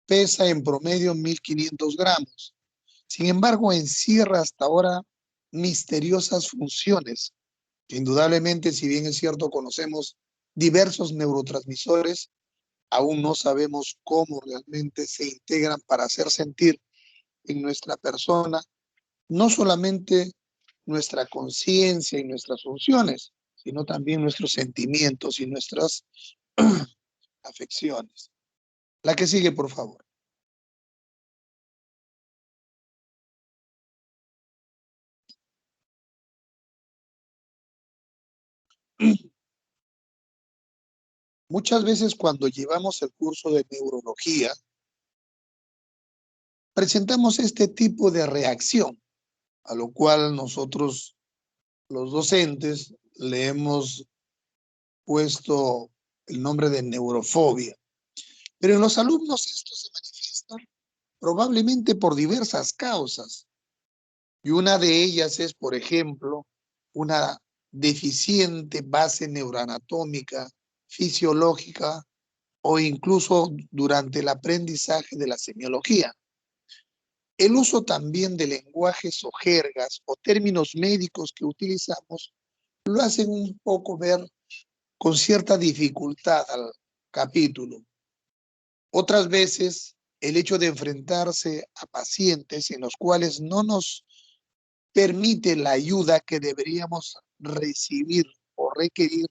pesa en promedio 1.500 gramos. Sin embargo, encierra hasta ahora misteriosas funciones, que indudablemente, si bien es cierto, conocemos diversos neurotransmisores, aún no sabemos cómo realmente se integran para hacer sentir en nuestra persona no solamente nuestra conciencia y nuestras funciones, sino también nuestros sentimientos y nuestras afecciones. La que sigue, por favor. Muchas veces cuando llevamos el curso de neurología, presentamos este tipo de reacción, a lo cual nosotros, los docentes, le hemos puesto el nombre de neurofobia. Pero en los alumnos esto se manifiesta probablemente por diversas causas. Y una de ellas es, por ejemplo, una deficiente base neuroanatómica, fisiológica o incluso durante el aprendizaje de la semiología. El uso también de lenguajes o jergas o términos médicos que utilizamos lo hacen un poco ver con cierta dificultad al capítulo. Otras veces, el hecho de enfrentarse a pacientes en los cuales no nos permite la ayuda que deberíamos recibir o requerir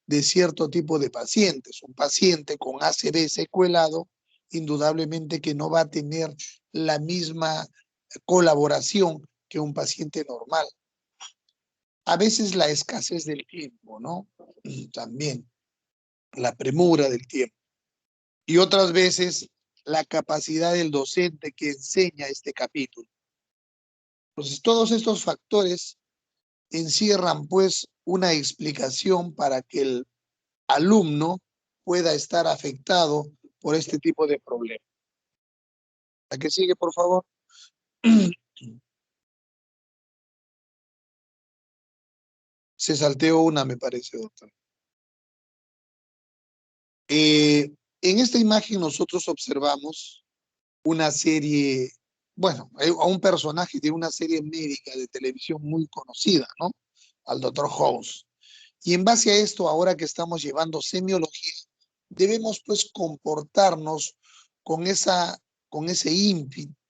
de cierto tipo de pacientes. Un paciente con ACV secuelado, indudablemente que no va a tener la misma colaboración que un paciente normal. A veces la escasez del tiempo, ¿no? También la premura del tiempo. Y otras veces la capacidad del docente que enseña este capítulo. Entonces, todos estos factores encierran pues una explicación para que el alumno pueda estar afectado por este tipo de problemas. La que sigue, por favor. Se salteó una, me parece, doctor. En esta imagen nosotros observamos una serie, bueno, a un personaje de una serie médica de televisión muy conocida, ¿no? Al doctor House. Y en base a esto, ahora que estamos llevando semiología, debemos pues comportarnos con con ese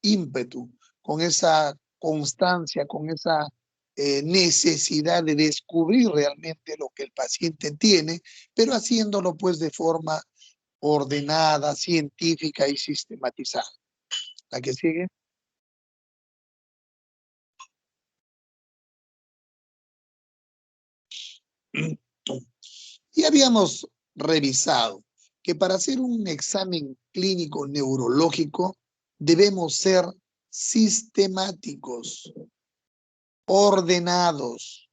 ímpetu, con esa constancia, con esa necesidad de descubrir realmente lo que el paciente tiene, pero haciéndolo pues de forma ordenada, científica y sistematizada. La que sigue. Y habíamos revisado que para hacer un examen clínico neurológico debemos ser sistemáticos, ordenados.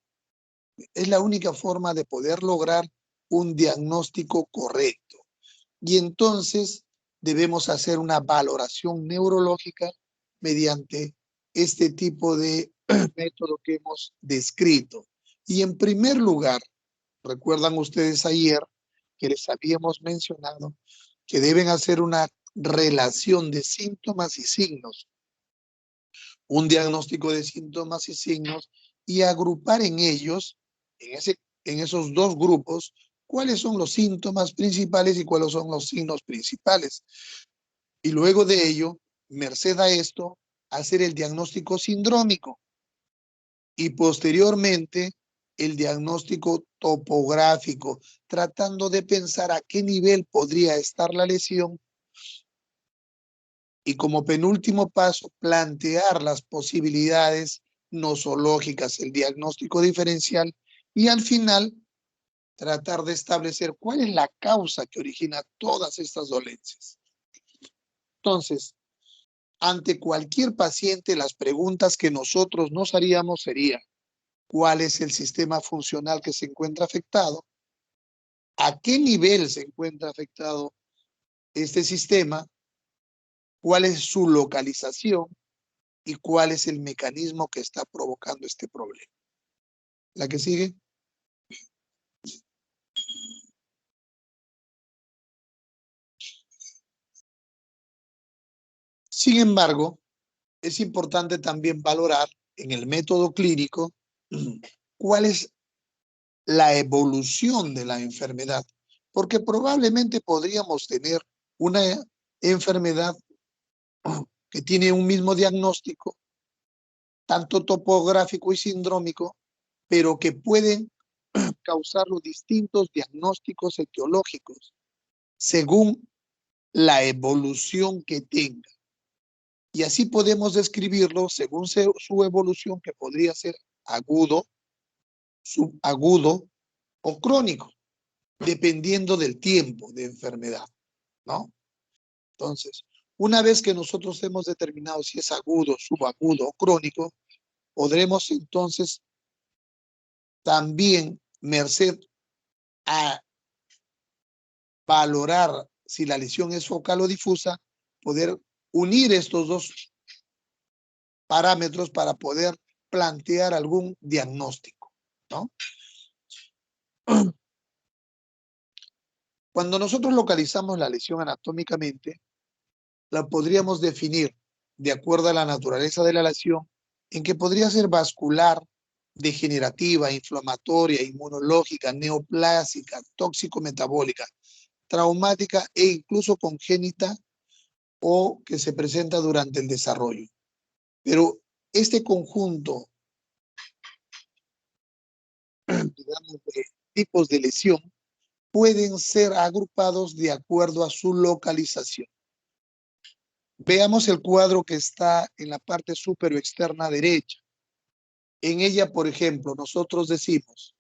Es la única forma de poder lograr un diagnóstico correcto. Y entonces debemos hacer una valoración neurológica mediante este tipo de método que hemos descrito. Y en primer lugar, recuerdan ustedes ayer que les habíamos mencionado que deben hacer una relación de síntomas y signos, un diagnóstico de síntomas y signos y agrupar en ellos, en esos dos grupos, cuáles son los síntomas principales y cuáles son los signos principales. Y luego de ello, merced a esto, hacer el diagnóstico sindrómico y posteriormente el diagnóstico topográfico, tratando de pensar a qué nivel podría estar la lesión y como penúltimo paso, plantear las posibilidades nosológicas, el diagnóstico diferencial y al final tratar de establecer cuál es la causa que origina todas estas dolencias. Entonces, ante cualquier paciente, las preguntas que nosotros nos haríamos serían: ¿cuál es el sistema funcional que se encuentra afectado? ¿A qué nivel se encuentra afectado este sistema? ¿Cuál es su localización? ¿Y cuál es el mecanismo que está provocando este problema? La que sigue. Sin embargo, es importante también valorar en el método clínico cuál es la evolución de la enfermedad, porque probablemente podríamos tener una enfermedad que tiene un mismo diagnóstico, tanto topográfico y sindrómico, pero que pueden causar los distintos diagnósticos etiológicos según la evolución que tenga. Y así podemos describirlo según su evolución, que podría ser agudo, subagudo o crónico, dependiendo del tiempo de enfermedad, ¿no? Entonces, una vez que nosotros hemos determinado si es agudo, subagudo o crónico, podremos entonces también, merced a valorar si la lesión es focal o difusa, poder unir estos dos parámetros para poder plantear algún diagnóstico, ¿no? Cuando nosotros localizamos la lesión anatómicamente, la podríamos definir de acuerdo a la naturaleza de la lesión, en que podría ser vascular, degenerativa, inflamatoria, inmunológica, neoplásica, tóxico-metabólica, traumática e incluso congénita o que se presenta durante el desarrollo. Pero este conjunto, digamos, de tipos de lesión pueden ser agrupados de acuerdo a su localización. Veamos el cuadro que está en la parte superior externa derecha. En ella, por ejemplo, nosotros decimos,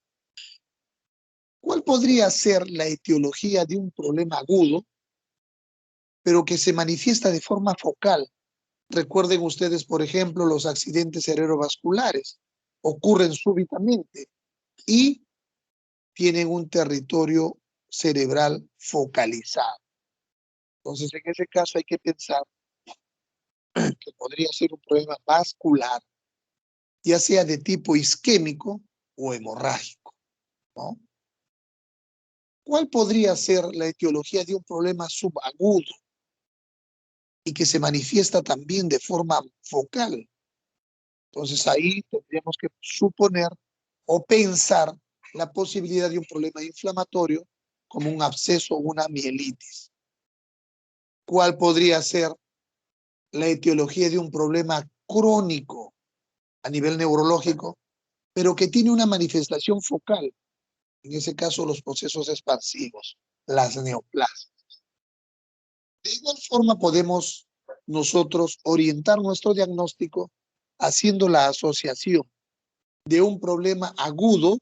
¿cuál podría ser la etiología de un problema agudo, pero que se manifiesta de forma focal? Recuerden ustedes, por ejemplo, los accidentes cerebrovasculares. Ocurren súbitamente y tienen un territorio cerebral focalizado. Entonces, en ese caso hay que pensar que podría ser un problema vascular, ya sea de tipo isquémico o hemorrágico, ¿no? ¿Cuál podría ser la etiología de un problema subagudo y que se manifiesta también de forma focal? Entonces ahí tendríamos que suponer o pensar la posibilidad de un problema inflamatorio como un absceso o una mielitis. ¿Cuál podría ser la etiología de un problema crónico a nivel neurológico, pero que tiene una manifestación focal? En ese caso, los procesos expansivos, las neoplasias. De igual forma, podemos nosotros orientar nuestro diagnóstico haciendo la asociación de un problema agudo,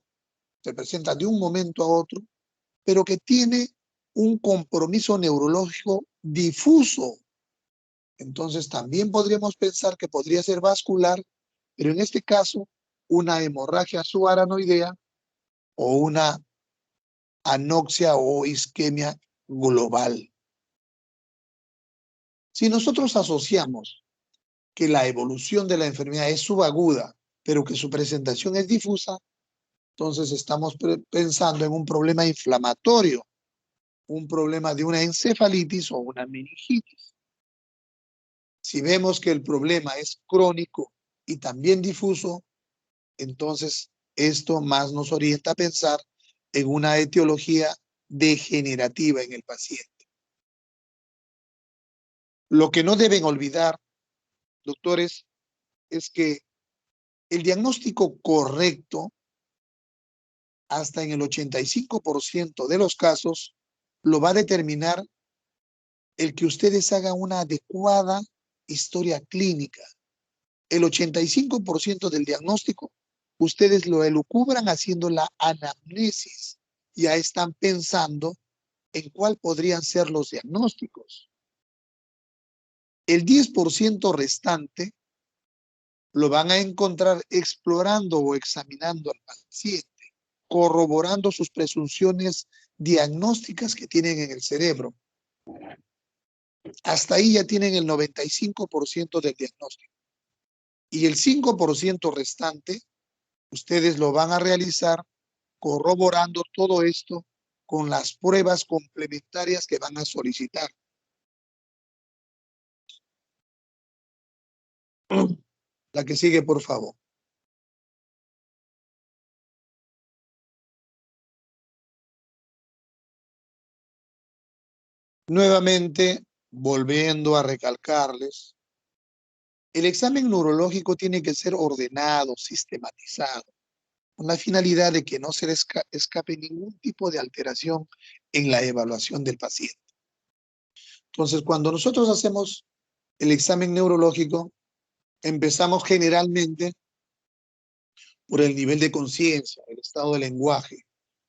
se presenta de un momento a otro, pero que tiene un compromiso neurológico difuso. Entonces, también podríamos pensar que podría ser vascular, pero en este caso, una hemorragia subaranoidea o una anoxia o isquemia global. Si nosotros asociamos que la evolución de la enfermedad es subaguda, pero que su presentación es difusa, entonces estamos pensando en un problema inflamatorio, un problema de una encefalitis o una meningitis. Si vemos que el problema es crónico y también difuso, entonces esto más nos orienta a pensar en una etiología degenerativa en el paciente. Lo que no deben olvidar, doctores, es que el diagnóstico correcto, hasta en el 85% de los casos, lo va a determinar el que ustedes hagan una adecuada historia clínica. El 85% del diagnóstico, ustedes lo elucubran haciendo la anamnesis. Ya están pensando en cuál podrían ser los diagnósticos. El 10% restante lo van a encontrar explorando o examinando al paciente, corroborando sus presunciones diagnósticas que tienen en el cerebro. Hasta ahí ya tienen el 95% del diagnóstico. Y el 5% restante, ustedes lo van a realizar corroborando todo esto con las pruebas complementarias que van a solicitar. La que sigue, por favor. Nuevamente, volviendo a recalcarles, el examen neurológico tiene que ser ordenado, sistematizado, con la finalidad de que no se le escape ningún tipo de alteración en la evaluación del paciente. Entonces, cuando nosotros hacemos el examen neurológico, empezamos generalmente por el nivel de conciencia, el estado de lenguaje,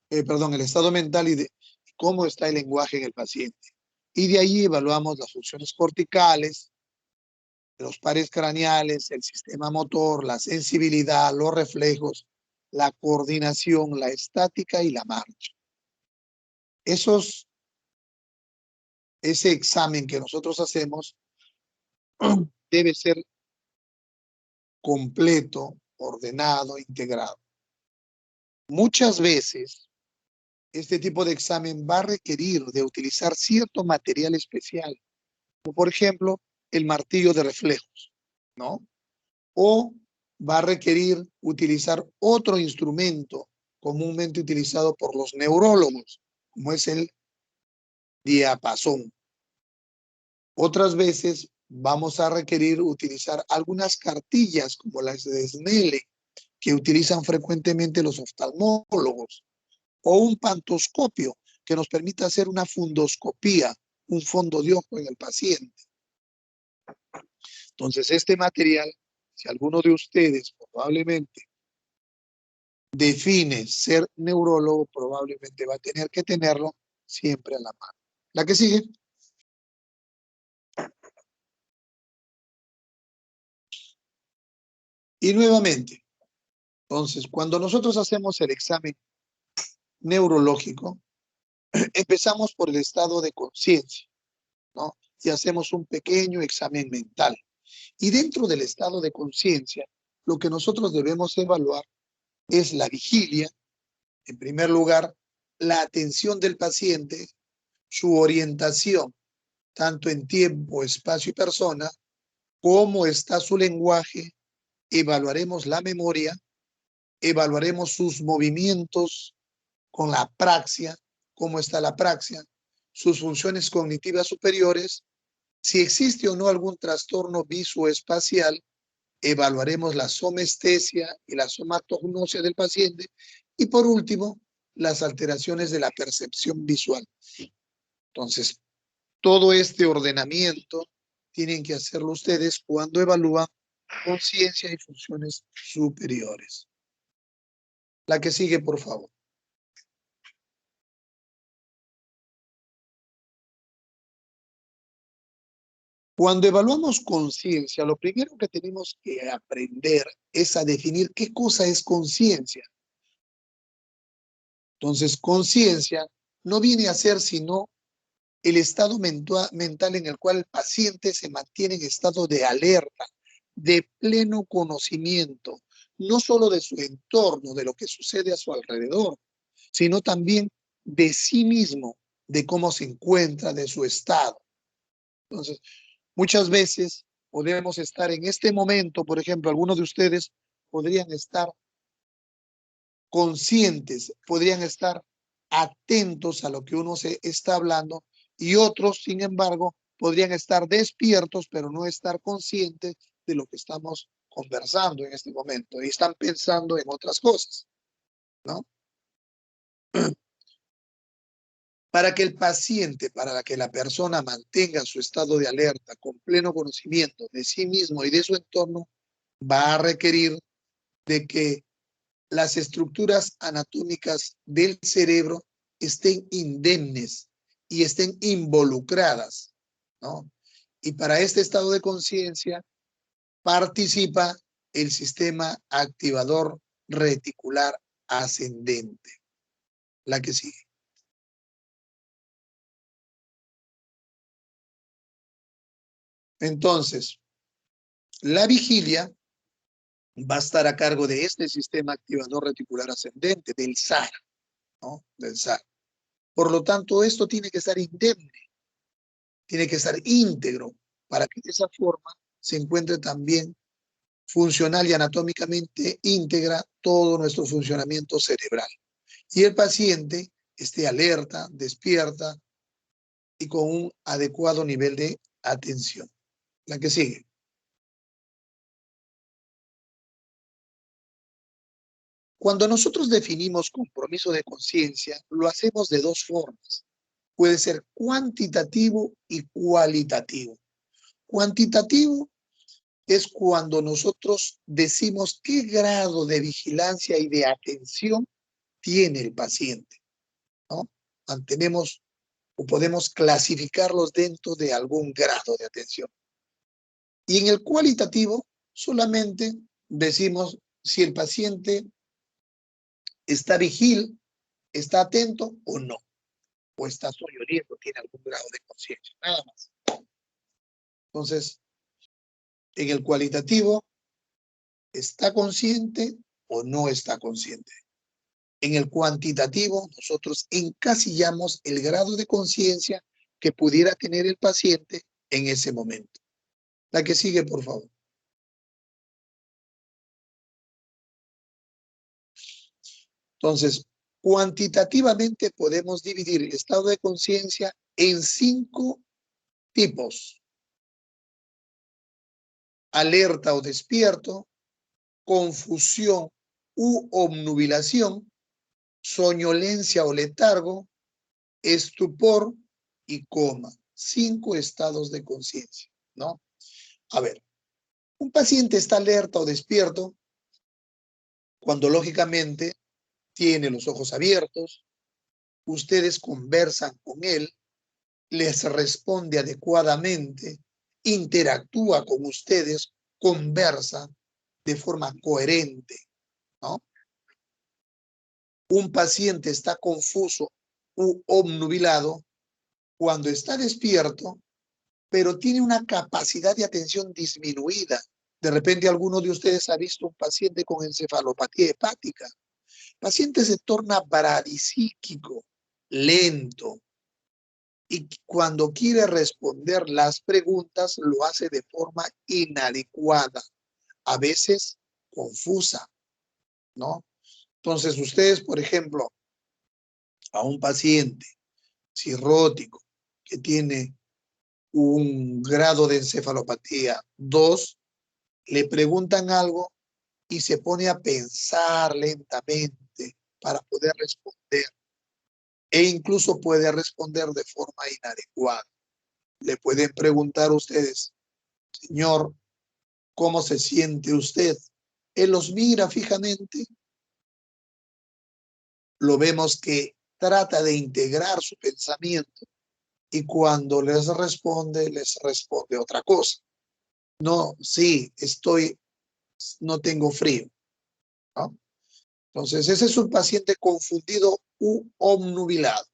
el estado mental y de cómo está el lenguaje en el paciente. Y de ahí evaluamos las funciones corticales, los pares craneales, el sistema motor, la sensibilidad, los reflejos, la coordinación, la estática y la marcha. Ese examen que nosotros hacemos debe ser completo, ordenado, integrado. Muchas veces este tipo de examen va a requerir de utilizar cierto material especial, como por ejemplo el martillo de reflejos, ¿no? O va a requerir utilizar otro instrumento comúnmente utilizado por los neurólogos, como es el diapasón. Otras veces vamos a requerir utilizar algunas cartillas como las de Snellen que utilizan frecuentemente los oftalmólogos, o un pantoscopio que nos permita hacer una fundoscopía, un fondo de ojo en el paciente. Entonces, este material, si alguno de ustedes probablemente define ser neurólogo, probablemente va a tener que tenerlo siempre a la mano. La que sigue. Y nuevamente, entonces, cuando nosotros hacemos el examen neurológico, empezamos por el estado de conciencia, ¿no? Y hacemos un pequeño examen mental. Y dentro del estado de conciencia, lo que nosotros debemos evaluar es la vigilia, en primer lugar, la atención del paciente, su orientación, tanto en tiempo, espacio y persona, cómo está su lenguaje, evaluaremos la memoria, evaluaremos sus movimientos con la praxia, cómo está la praxia, sus funciones cognitivas superiores, si existe o no algún trastorno visoespacial, evaluaremos la somestesia y la somatognosia del paciente y por último, las alteraciones de la percepción visual. Entonces, todo este ordenamiento tienen que hacerlo ustedes cuando evalúan conciencia y funciones superiores. La que sigue, por favor. Cuando evaluamos conciencia, lo primero que tenemos que aprender es a definir qué cosa es conciencia. Entonces, conciencia no viene a ser sino el estado mental en el cual el paciente se mantiene en estado de alerta, de pleno conocimiento, no solo de su entorno, de lo que sucede a su alrededor, sino también de sí mismo, de cómo se encuentra, de su estado. Entonces, muchas veces podemos estar en este momento, por ejemplo, algunos de ustedes podrían estar conscientes, podrían estar atentos a lo que uno se está hablando y otros, sin embargo, podrían estar despiertos, pero no estar conscientes de lo que estamos conversando en este momento y están pensando en otras cosas, ¿no? Para que el paciente, para que la persona mantenga su estado de alerta con pleno conocimiento de sí mismo y de su entorno, va a requerir de que las estructuras anatómicas del cerebro estén indemnes y estén involucradas, ¿no? Y para este estado de conciencia participa el sistema activador reticular ascendente. La que sigue. Entonces, la vigilia va a estar a cargo de este sistema activador reticular ascendente, del SAR, ¿no? Del SAR. Por lo tanto, esto tiene que estar indemne, tiene que estar íntegro para que de esa forma se encuentre también funcional y anatómicamente íntegra todo nuestro funcionamiento cerebral. Y el paciente esté alerta, despierta y con un adecuado nivel de atención. La que sigue. Cuando nosotros definimos compromiso de conciencia, lo hacemos de dos formas. Puede ser cuantitativo y cualitativo. Cuantitativo es cuando nosotros decimos qué grado de vigilancia y de atención tiene el paciente, ¿no? Mantenemos o podemos clasificarlos dentro de algún grado de atención. Y en el cualitativo solamente decimos si el paciente está vigil, está atento o no, o está soñoliento, tiene algún grado de conciencia, nada más. Entonces, en el cualitativo, ¿está consciente o no está consciente? En el cuantitativo, nosotros encasillamos el grado de conciencia que pudiera tener el paciente en ese momento. La que sigue, por favor. Entonces, cuantitativamente podemos dividir el estado de conciencia en 5 tipos. Alerta o despierto, confusión u obnubilación, soñolencia o letargo, estupor y coma. 5 estados de conciencia, ¿no? A ver, un paciente está alerta o despierto cuando lógicamente tiene los ojos abiertos, ustedes conversan con él, les responde adecuadamente, interactúa con ustedes, conversa de forma coherente, ¿no? Un paciente está confuso u obnubilado cuando está despierto, pero tiene una capacidad de atención disminuida. De repente alguno de ustedes ha visto un paciente con encefalopatía hepática. El paciente se torna bradisíquico, lento, y cuando quiere responder las preguntas lo hace de forma inadecuada, a veces confusa, ¿no? Entonces ustedes, por ejemplo, a un paciente cirrótico que tiene un grado de encefalopatía 2, le preguntan algo y se pone a pensar lentamente para poder responder, e incluso puede responder de forma inadecuada. Le pueden preguntar a ustedes, señor, ¿cómo se siente usted? Él los mira fijamente, lo vemos que trata de integrar su pensamiento y cuando les responde otra cosa. No, sí, no tengo frío, ¿no? Entonces, ese es un paciente confundido u obnubilado.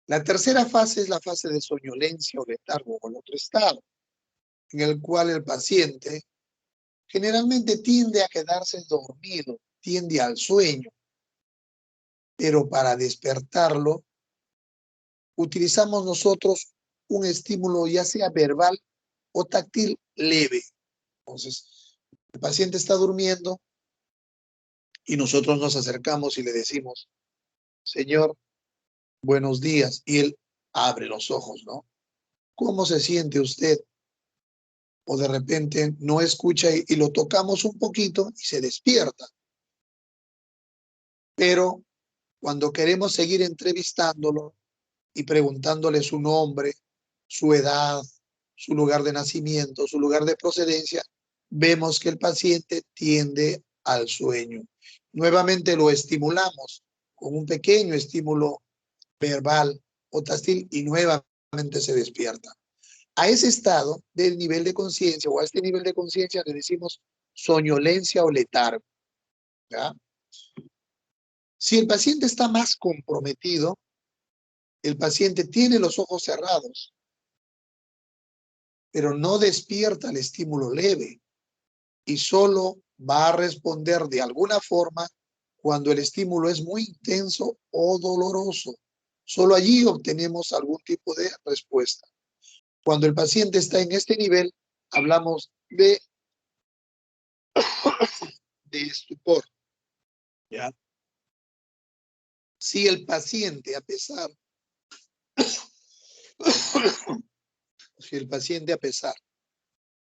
La tercera fase es la fase de soñolencia o letargo, o el otro estado, en el cual el paciente generalmente tiende a quedarse dormido, tiende al sueño, pero para despertarlo utilizamos nosotros un estímulo ya sea verbal o táctil leve. Entonces, el paciente está durmiendo y nosotros nos acercamos y le decimos, señor, buenos días. Y él abre los ojos, ¿no? ¿Cómo se siente usted? O de repente no escucha y lo tocamos un poquito y se despierta. Pero cuando queremos seguir entrevistándolo y preguntándole su nombre, su edad, su lugar de nacimiento, su lugar de procedencia, vemos que el paciente tiende al sueño. Nuevamente lo estimulamos con un pequeño estímulo verbal o táctil y nuevamente se despierta. A ese estado del nivel de conciencia o a este nivel de conciencia le decimos soñolencia o letargo, ¿ya? Si el paciente está más comprometido, el paciente tiene los ojos cerrados, pero no despierta el estímulo leve y solo va a responder de alguna forma cuando el estímulo es muy intenso o doloroso. Solo allí obtenemos algún tipo de respuesta. Cuando el paciente está en este nivel, hablamos de estupor. ¿Ya? Si el paciente, a pesar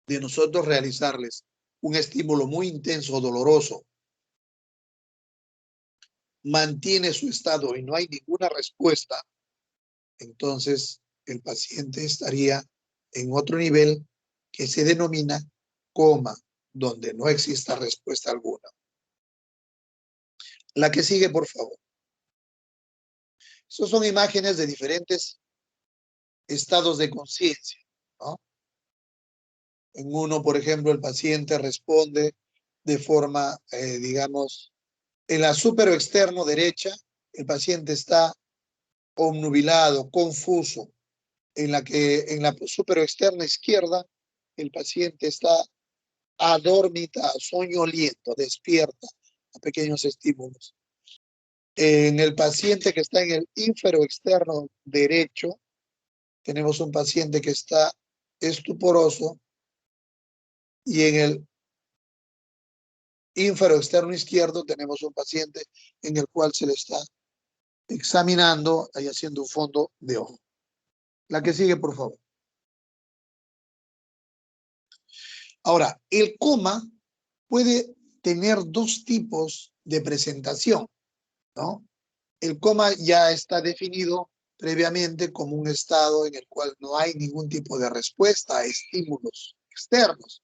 de nosotros realizarles un estímulo muy intenso o doloroso, mantiene su estado y no hay ninguna respuesta, entonces el paciente estaría en otro nivel que se denomina coma, donde no exista respuesta alguna. La que sigue, por favor. Estas son imágenes de diferentes estados de conciencia, ¿no? En uno, por ejemplo, el paciente responde de forma, digamos, en la superoexterno derecha, el paciente está obnubilado, confuso. En la superoexterna izquierda, el paciente está adormitado, soñoliento, despierta a pequeños estímulos. En el paciente que está en el inferoexterno derecho, tenemos un paciente que está estuporoso, y en el inferoexterno izquierdo tenemos un paciente en el cual se le está examinando y haciendo un fondo de ojo. La que sigue, por favor. Ahora, el coma puede tener dos tipos de presentación, ¿no? El coma ya está definido previamente como un estado en el cual no hay ningún tipo de respuesta a estímulos externos,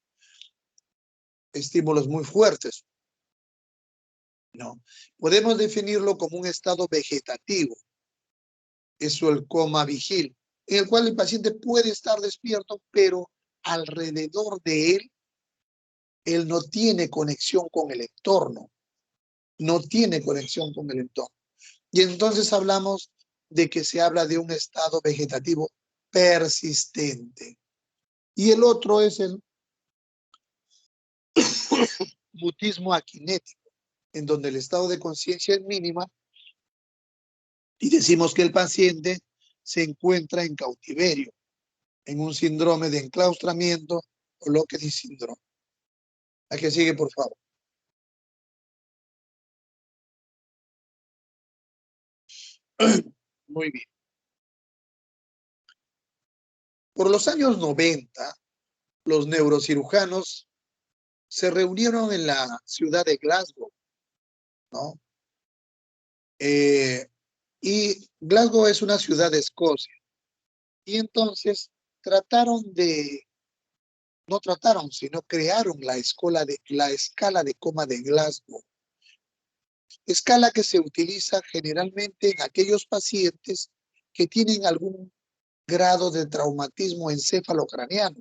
estímulos muy fuertes, ¿no? Podemos definirlo como un estado vegetativo, eso el coma vigil, en el cual el paciente puede estar despierto, pero alrededor de él no tiene conexión con el entorno, no tiene conexión con el entorno. Y entonces hablamos de que se habla de un estado vegetativo persistente. Y el otro es el mutismo aquinético, en donde el estado de conciencia es mínima y decimos que el paciente se encuentra en cautiverio, en un síndrome de enclaustramiento o lo que dice síndrome. La que sigue, por favor. Muy bien. Por los años 90, los neurocirujanos se reunieron en la ciudad de Glasgow, ¿no? Y Glasgow es una ciudad de Escocia. Y entonces no trataron, sino crearon la escala de coma de Glasgow. Escala que se utiliza generalmente en aquellos pacientes que tienen algún grado de traumatismo encefalocraneano.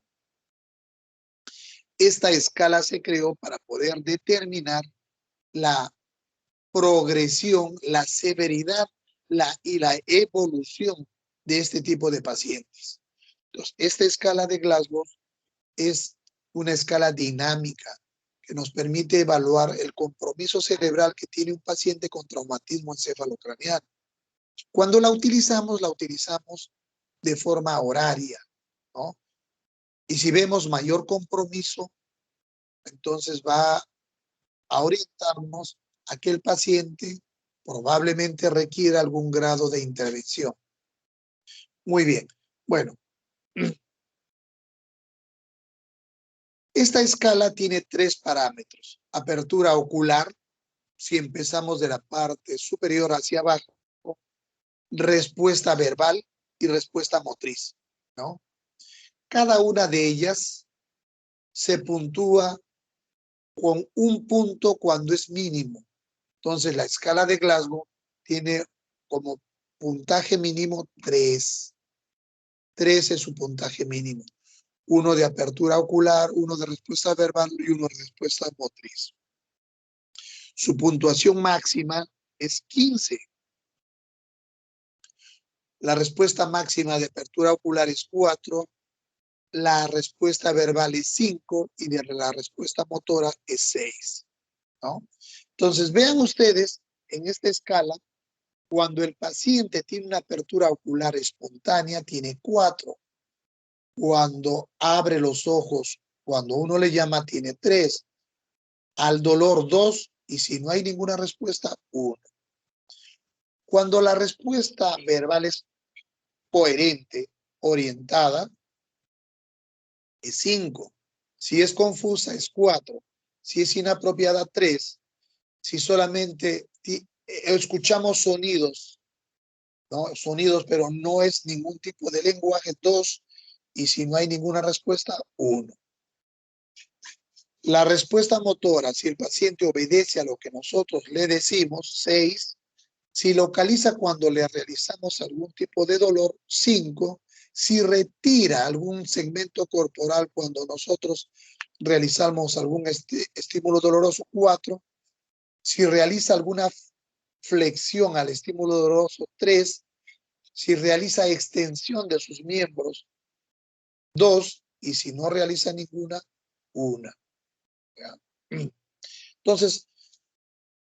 Esta escala se creó para poder determinar la progresión, la severidad y la evolución de este tipo de pacientes. Entonces, esta escala de Glasgow es una escala dinámica que nos permite evaluar el compromiso cerebral que tiene un paciente con traumatismo encefalocraneano. Cuando la utilizamos de forma horaria, ¿no? Y si vemos mayor compromiso, entonces va a orientarnos a que el paciente probablemente requiera algún grado de intervención. Muy bien. Bueno, esta escala tiene 3 parámetros. Apertura ocular, si empezamos de la parte superior hacia abajo, respuesta verbal y respuesta motriz, ¿no? Cada una de ellas se puntúa con un punto cuando es mínimo. Entonces, la escala de Glasgow tiene como puntaje mínimo 3. 3 es su puntaje mínimo. 1 de apertura ocular, 1 de respuesta verbal y 1 de respuesta motriz. Su puntuación máxima es 15. La respuesta máxima de apertura ocular es 4. La respuesta verbal es 5 y la respuesta motora es 6, ¿no? Entonces, vean ustedes en esta escala, cuando el paciente tiene una apertura ocular espontánea, tiene 4. Cuando abre los ojos Cuando uno le llama, tiene 3. Al dolor, 2. Y si no hay ninguna respuesta, 1. Cuando la respuesta verbal es coherente, orientada, es 5. Si es confusa, es 4. Si es inapropiada, 3. Si solamente escuchamos sonidos, ¿no? Sonidos, pero no es ningún tipo de lenguaje, 2. Y si no hay ninguna respuesta, 1. La respuesta motora, si el paciente obedece a lo que nosotros le decimos, 6. Si localiza cuando le realizamos algún tipo de dolor, 5. Si retira algún segmento corporal cuando nosotros realizamos algún estímulo doloroso, 4. Si realiza alguna flexión al estímulo doloroso, 3. Si realiza extensión de sus miembros, 2. Y si no realiza ninguna, 1. Entonces,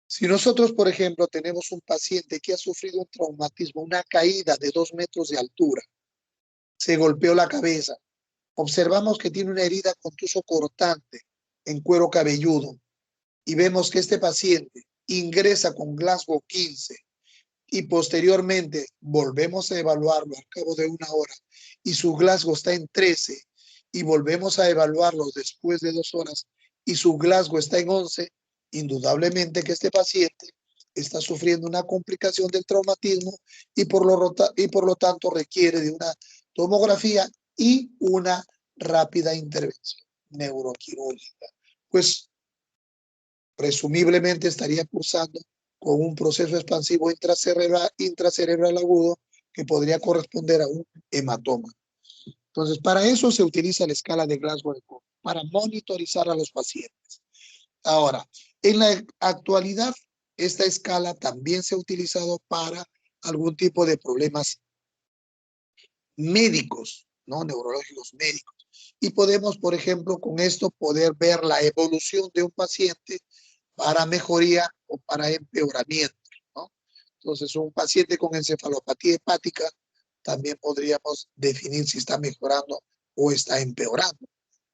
si nosotros, por ejemplo, tenemos un paciente que ha sufrido un traumatismo, una caída de 2 metros de altura, se golpeó la cabeza, observamos que tiene una herida contuso cortante en cuero cabelludo y vemos que este paciente ingresa con Glasgow 15 y posteriormente volvemos a evaluarlo al cabo de 1 hora y su Glasgow está en 13 y volvemos a evaluarlo después de 2 horas y su Glasgow está en 11, indudablemente que este paciente está sufriendo una complicación del traumatismo y por lo tanto requiere de una tomografía y una rápida intervención neuroquirúrgica. Pues presumiblemente estaría cursando con un proceso expansivo intracerebral agudo que podría corresponder a un hematoma. Entonces, para eso se utiliza la escala de Glasgow, para monitorizar a los pacientes. Ahora, en la actualidad, esta escala también se ha utilizado para algún tipo de problemas médicos, ¿no? Neurológicos médicos. Y podemos, por ejemplo, con esto poder ver la evolución de un paciente para mejoría o para empeoramiento, ¿no? Entonces, un paciente con encefalopatía hepática también podríamos definir si está mejorando o está empeorando.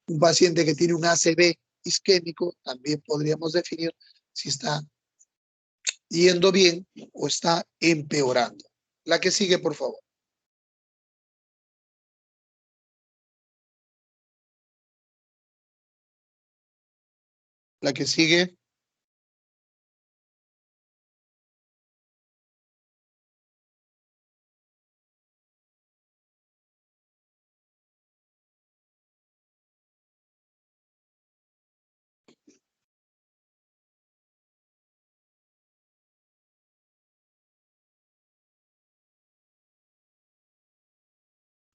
Un paciente que tiene un ACV isquémico también podríamos definir si está yendo bien o está empeorando. La que sigue, por favor. La que sigue.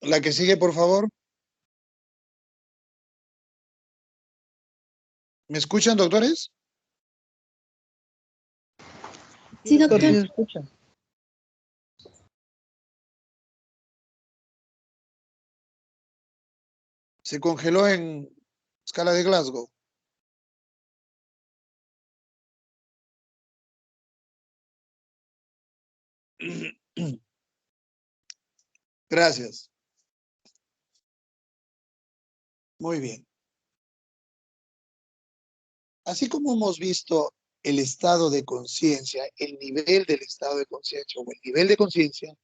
La que sigue, por favor. ¿Me escuchan, doctores? Sí, doctor. Sí, se escucha. Se congeló en escala de Glasgow. Gracias. Muy bien. Así como hemos visto el estado de conciencia, el nivel del estado de conciencia o el nivel de conciencia,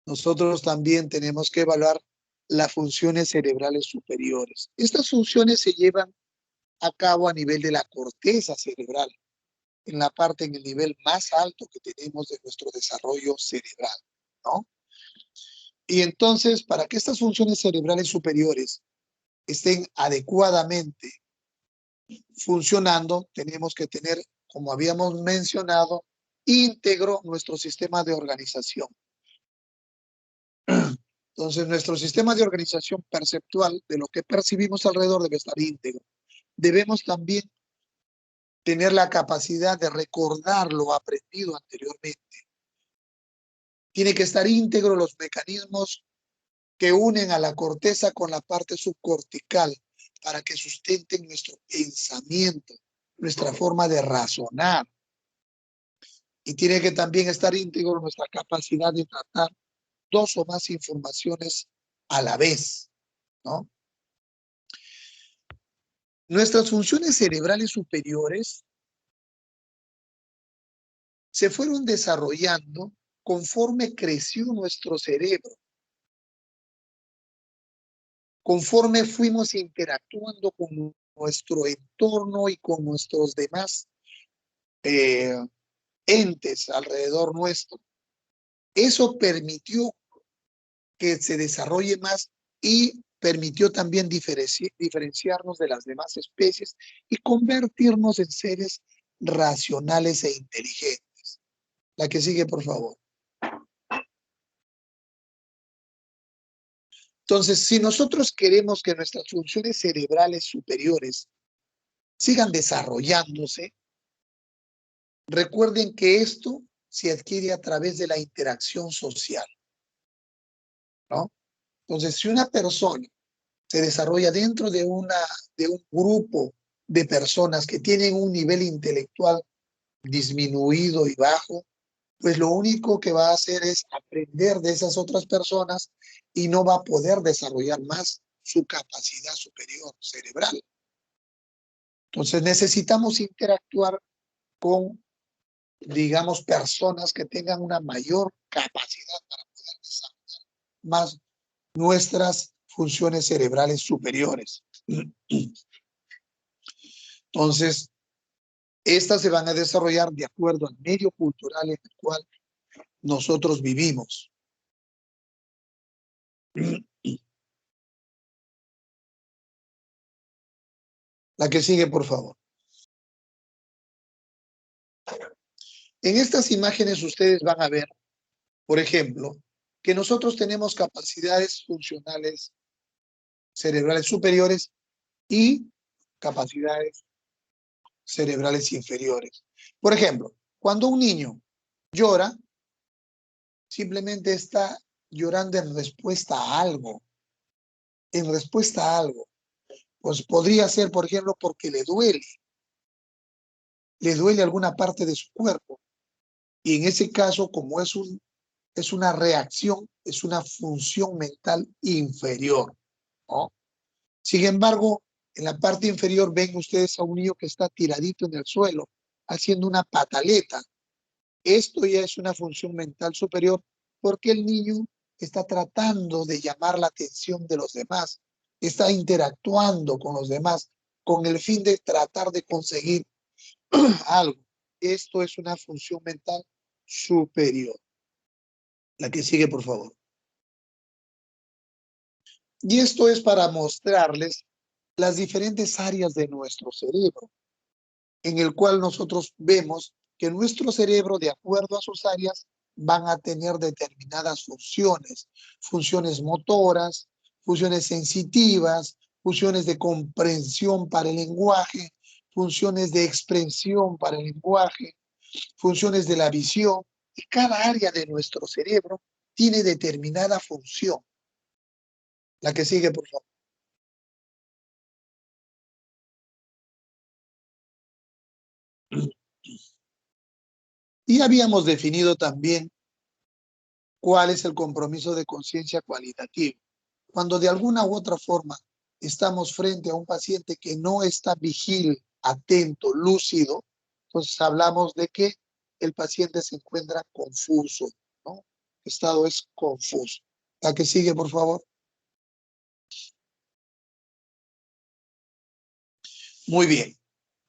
nosotros también tenemos que evaluar las funciones cerebrales superiores. Estas funciones se llevan a cabo a nivel de la corteza cerebral, en el nivel más alto que tenemos de nuestro desarrollo cerebral, ¿no? Y entonces, para que estas funciones cerebrales superiores estén adecuadamente funcionando, tenemos que tener, como habíamos mencionado, íntegro nuestro sistema de organización. Entonces, nuestro sistema de organización perceptual de lo que percibimos alrededor debe estar íntegro. Debemos también tener la capacidad de recordar lo aprendido anteriormente. Tiene que estar íntegro los mecanismos que unen a la corteza con la parte subcortical para que sustenten nuestro pensamiento, nuestra forma de razonar. Y tiene que también estar íntegro nuestra capacidad de tratar 2 o más informaciones a la vez, ¿no? Nuestras funciones cerebrales superiores se fueron desarrollando conforme creció nuestro cerebro, conforme fuimos interactuando con nuestro entorno y con nuestros demás entes alrededor nuestro. Eso permitió que se desarrolle más y permitió también diferenciarnos de las demás especies y convertirnos en seres racionales e inteligentes. La que sigue, por favor. Entonces, si nosotros queremos que nuestras funciones cerebrales superiores sigan desarrollándose, recuerden que esto se adquiere a través de la interacción social, ¿no? Entonces, si una persona se desarrolla dentro de un grupo de personas que tienen un nivel intelectual disminuido y bajo, pues lo único que va a hacer es aprender de esas otras personas y no va a poder desarrollar más su capacidad superior cerebral. Entonces necesitamos interactuar con, digamos, personas que tengan una mayor capacidad para poder desarrollar más nuestras funciones cerebrales superiores. Entonces, estas se van a desarrollar de acuerdo al medio cultural en el cual nosotros vivimos. La que sigue, por favor. En estas imágenes ustedes van a ver, por ejemplo, que nosotros tenemos capacidades funcionales cerebrales superiores y capacidades cerebrales inferiores. Por ejemplo, cuando un niño llora, simplemente está llorando en respuesta a algo, en respuesta a algo. Pues podría ser, por ejemplo, porque le duele alguna parte de su cuerpo. Y en ese caso, como es una reacción, es una función mental inferior, ¿no? Sin embargo, en la parte inferior ven ustedes a un niño que está tiradito en el suelo, haciendo una pataleta. Esto ya es una función mental superior porque el niño está tratando de llamar la atención de los demás, está interactuando con los demás con el fin de tratar de conseguir algo. Esto es una función mental superior. La que sigue, por favor. Y esto es para mostrarles las diferentes áreas de nuestro cerebro, en el cual nosotros vemos que nuestro cerebro, de acuerdo a sus áreas, van a tener determinadas funciones, funciones motoras, funciones sensitivas, funciones de comprensión para el lenguaje, funciones de expresión para el lenguaje, funciones de la visión, y cada área de nuestro cerebro tiene determinada función. La que sigue, por favor. Y habíamos definido también cuál es el compromiso de conciencia cualitativa. Cuando de alguna u otra forma estamos frente a un paciente que no está vigil, atento, lúcido, entonces hablamos de que el paciente se encuentra confuso, ¿no? El estado es confuso. La que sigue, por favor. Muy bien.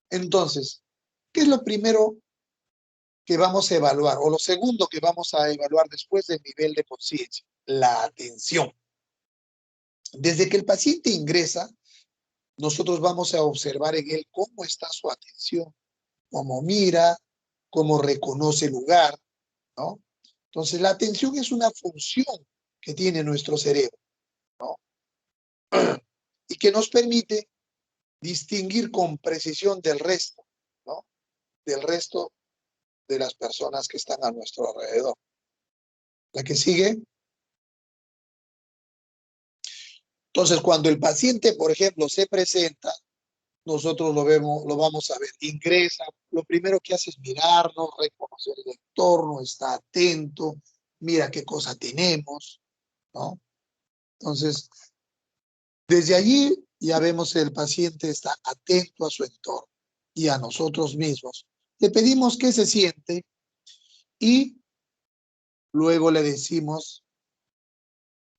Entonces, ¿qué es lo primero que vamos a evaluar? O lo segundo que vamos a evaluar después del nivel de conciencia, la atención. Desde que el paciente ingresa, nosotros vamos a observar en él cómo está su atención, cómo mira, cómo reconoce el lugar, ¿no? Entonces, la atención es una función que tiene nuestro cerebro, ¿no? Y que nos permite distinguir con precisión del resto, ¿no? Del resto de las personas que están a nuestro alrededor. La que sigue. Entonces, cuando el paciente, por ejemplo, se presenta, nosotros lo vemos, lo vamos a ver, ingresa, lo primero que hace es mirarnos, reconocer el entorno, está atento, mira qué cosa tenemos, ¿no? Entonces, desde allí Ya vemos que el paciente está atento a su entorno y a nosotros mismos. Le pedimos qué se siente y luego le decimos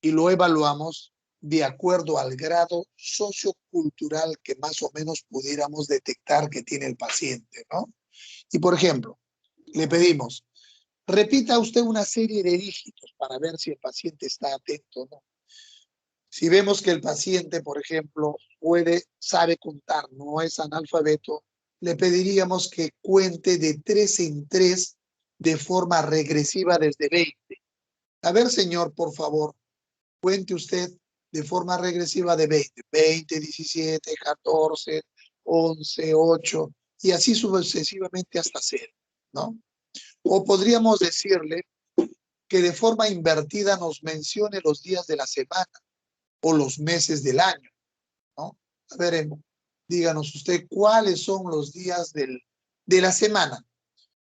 y lo evaluamos de acuerdo al grado sociocultural que más o menos pudiéramos detectar que tiene el paciente, ¿no? Y por ejemplo, le pedimos, repita usted una serie de dígitos para ver si el paciente está atento o no. Si vemos que el paciente, por ejemplo, sabe contar, no es analfabeto, le pediríamos que cuente de 3 en 3 de forma regresiva desde 20. A ver, señor, por favor, cuente usted de forma regresiva de 20, 20, 17, 14, 11, 8 y así sucesivamente hasta 0, ¿no? O podríamos decirle que de forma invertida nos mencione los días de la semana o los meses del año, ¿no? A ver, díganos usted cuáles son los días de la semana.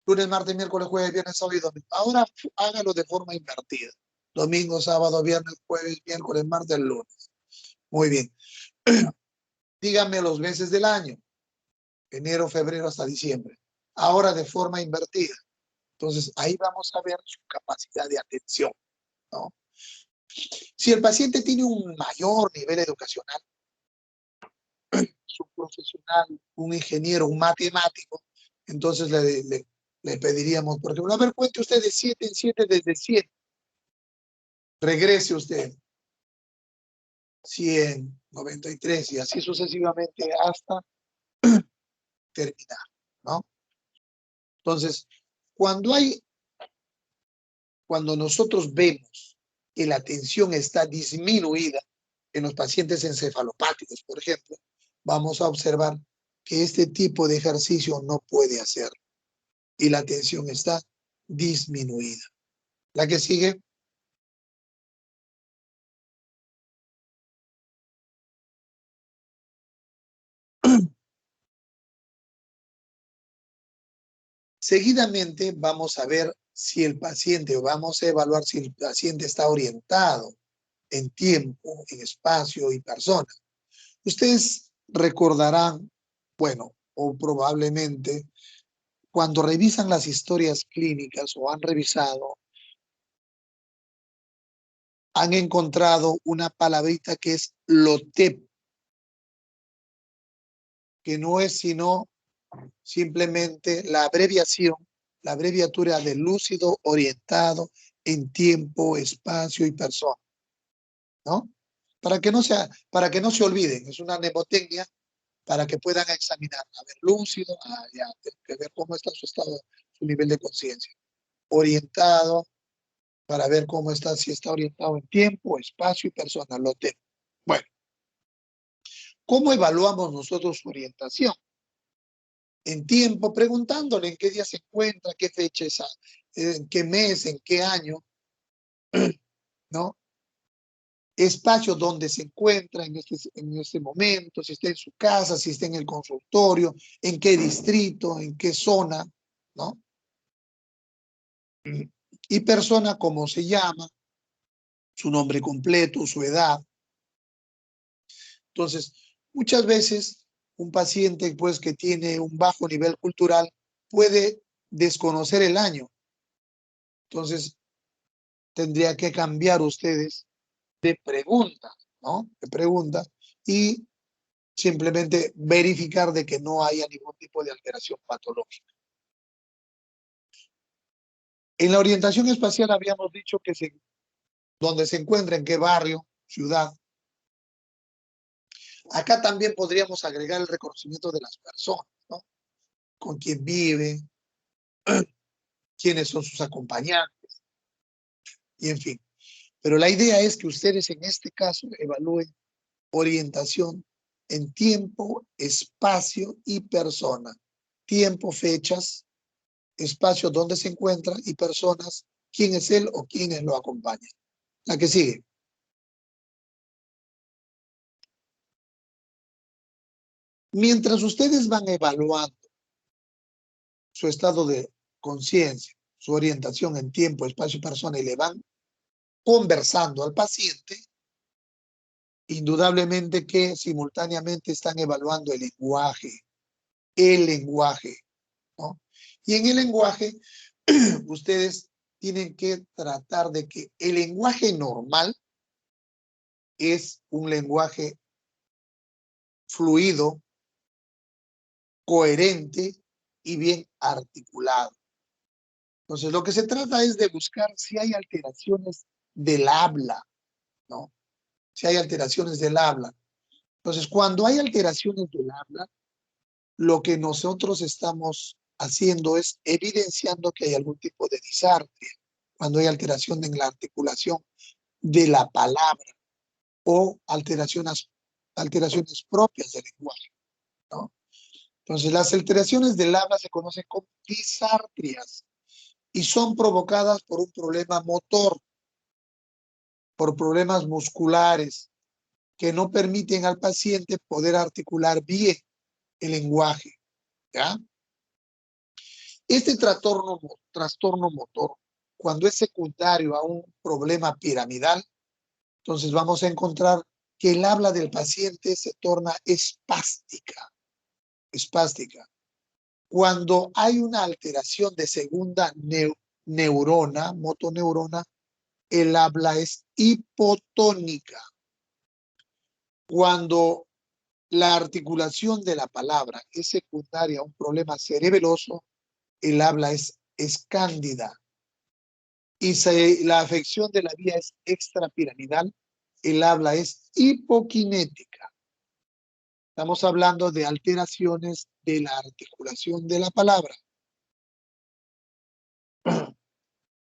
Lunes, martes, miércoles, jueves, viernes, sábado y domingo. Ahora hágalo de forma invertida. Domingo, sábado, viernes, jueves, miércoles, martes, lunes. Muy bien. Dígame los meses del año. Enero, febrero hasta diciembre. Ahora de forma invertida. Entonces, ahí vamos a ver su capacidad de atención, ¿no? Si el paciente tiene un mayor nivel educacional, un profesional, un ingeniero, un matemático, entonces le pediríamos, por ejemplo, a ver, cuente usted de 7 en 7 desde 100. Regrese usted. 100, 93 y así sucesivamente hasta terminar, ¿no? Entonces, cuando nosotros vemos que la atención está disminuida en los pacientes encefalopáticos, por ejemplo, vamos a observar que este tipo de ejercicio no puede hacer y la atención está disminuida. La que sigue. Seguidamente vamos a ver si el paciente, o vamos a evaluar si el paciente está orientado en tiempo, en espacio y persona. Ustedes recordarán, bueno, o probablemente, cuando revisan las historias clínicas o han revisado, han encontrado una palabrita que es LOTEP, que no es sino simplemente la abreviatura de lúcido, orientado en tiempo, espacio y persona, ¿no? Para que no se olviden, es una mnemotecnia para que puedan examinar, a ver, lúcido, ya, que ver cómo está su estado, su nivel de conciencia. Orientado, para ver cómo está, si está orientado en tiempo, espacio y persona, lo tengo. Bueno, ¿cómo evaluamos nosotros su orientación? En tiempo, preguntándole en qué día se encuentra, qué fecha es, en qué mes, en qué año, ¿no? Espacio donde se encuentra en este momento, si está en su casa, si está en el consultorio, en qué distrito, en qué zona, ¿no? Y persona, cómo se llama, su nombre completo, su edad. Entonces, muchas veces un paciente pues que tiene un bajo nivel cultural puede desconocer el año. Entonces, tendría que cambiar ustedes de pregunta, ¿no? De pregunta y simplemente verificar de que no haya ningún tipo de alteración patológica. En la orientación espacial habíamos dicho que donde se encuentra, en qué barrio, ciudad. Acá también podríamos agregar el reconocimiento de las personas, ¿no? Con quién vive, quiénes son sus acompañantes, y en fin. Pero la idea es que ustedes en este caso evalúen orientación en tiempo, espacio y persona. Tiempo, fechas, espacio donde se encuentra y personas, quién es él o quiénes lo acompañan. La que sigue. Mientras ustedes van evaluando su estado de conciencia, su orientación en tiempo, espacio y persona y le van conversando al paciente, indudablemente que simultáneamente están evaluando el lenguaje, ¿no? Y en el lenguaje, ustedes tienen que tratar de que el lenguaje normal es un lenguaje fluido, coherente y bien articulado. Entonces, lo que se trata es de buscar si hay alteraciones del habla, ¿no? Si hay alteraciones del habla. Entonces, cuando hay alteraciones del habla, lo que nosotros estamos haciendo es evidenciando que hay algún tipo de disartria, cuando hay alteración en la articulación de la palabra o alteraciones propias del lenguaje, ¿no? Entonces, las alteraciones del habla se conocen como disartrias y son provocadas por un problema motor, por problemas musculares que no permiten al paciente poder articular bien el lenguaje, ¿ya? Este trastorno motor, cuando es secundario a un problema piramidal, entonces vamos a encontrar que el habla del paciente se torna espástica. Cuando hay una alteración de segunda neurona, motoneurona, el habla es hipotónica. Cuando la articulación de la palabra es secundaria a un problema cerebeloso, el habla es escándida. Y si la afección de la vía es extrapiramidal, el habla es hipoquinética. Estamos hablando de alteraciones de la articulación de la palabra.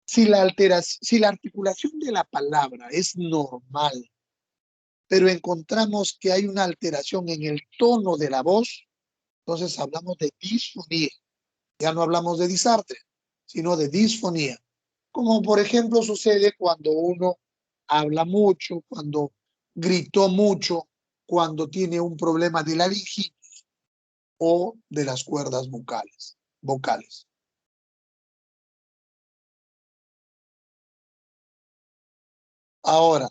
Si la articulación de la palabra es normal, pero encontramos que hay una alteración en el tono de la voz, entonces hablamos de disfonía. Ya no hablamos de disartria, sino de disfonía. Como por ejemplo sucede cuando uno habla mucho, cuando gritó mucho, cuando tiene un problema de la laringitis o de las cuerdas vocales. Ahora,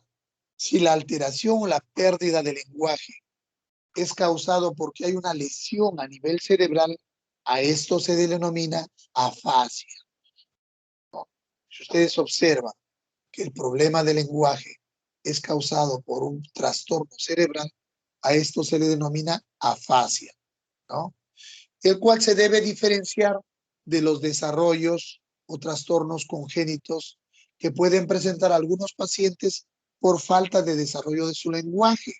si la alteración o la pérdida de lenguaje es causado porque hay una lesión a nivel cerebral, a esto se denomina afasia, ¿no? Si ustedes observan que el problema del lenguaje es causado por un trastorno cerebral, a esto se le denomina afasia, ¿no? El cual se debe diferenciar de los desarrollos o trastornos congénitos que pueden presentar algunos pacientes por falta de desarrollo de su lenguaje,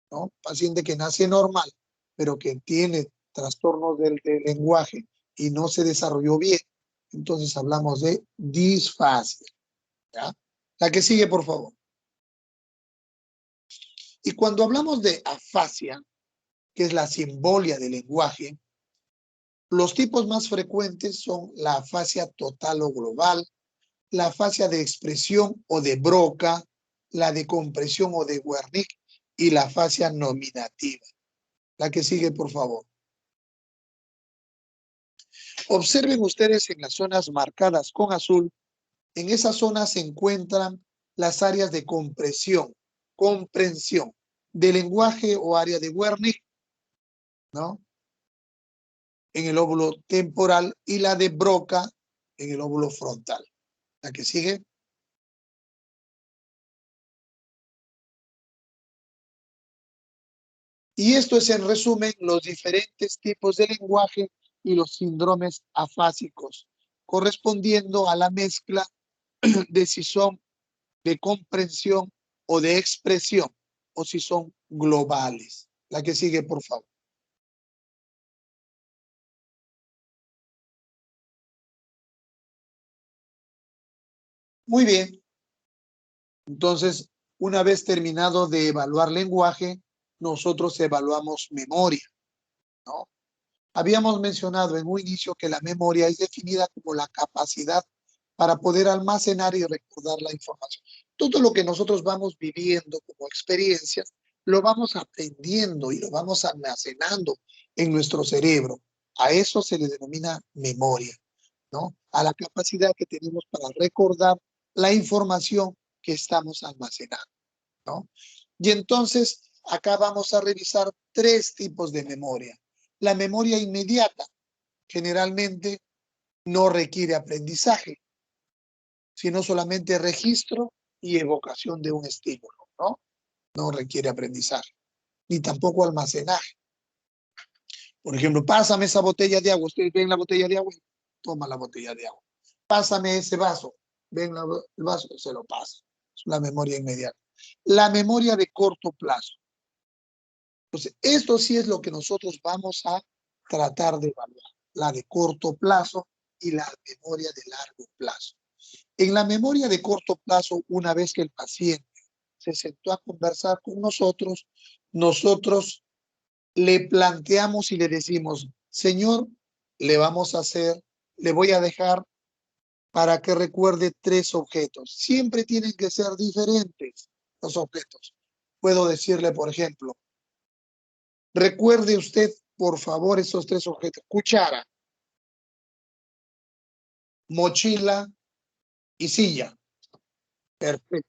¿no? Paciente que nace normal, pero que tiene trastornos del lenguaje y no se desarrolló bien. Entonces hablamos de disfasia, ¿ya? La que sigue, por favor. Y cuando hablamos de afasia, que es la simbolia del lenguaje, los tipos más frecuentes son la afasia total o global, la afasia de expresión o de Broca, la de compresión o de Wernicke y la afasia nominativa. La que sigue, por favor. Observen ustedes en las zonas marcadas con azul, en esas zonas se encuentran las áreas de comprensión de lenguaje o área de Wernicke, ¿no? En el óvulo temporal y la de Broca en el óvulo frontal. La que sigue. Y esto es en resumen los diferentes tipos de lenguaje y los síndromes afásicos, correspondiendo a la mezcla de si son de comprensión o de expresión, o si son globales. La que sigue, por favor. Muy bien. Entonces, una vez terminado de evaluar lenguaje, nosotros evaluamos memoria, ¿no? Habíamos mencionado en un inicio que la memoria es definida como la capacidad para poder almacenar y recordar la información. Todo lo que nosotros vamos viviendo como experiencias, lo vamos aprendiendo y lo vamos almacenando en nuestro cerebro. A eso se le denomina memoria, ¿no? A la capacidad que tenemos para recordar la información que estamos almacenando, ¿no? Y entonces, acá vamos a revisar tres tipos de memoria. La memoria inmediata, generalmente no requiere aprendizaje, sino solamente registro y evocación de un estímulo, ¿no? No requiere aprendizaje, ni tampoco almacenaje. Por ejemplo, pásame esa botella de agua. Ustedes ven la botella de agua, toma la botella de agua. Pásame ese vaso. Ven el vaso, se lo pasa. Es la memoria inmediata. La memoria de corto plazo. Entonces, esto sí es lo que nosotros vamos a tratar de evaluar. La de corto plazo y la memoria de largo plazo. En la memoria de corto plazo, una vez que el paciente se sentó a conversar con nosotros, nosotros le planteamos y le decimos, señor, le voy a dejar para que recuerde tres objetos. Siempre tienen que ser diferentes los objetos. Puedo decirle, por ejemplo, recuerde usted, por favor, esos tres objetos. Cuchara, mochila y silla. Perfecto.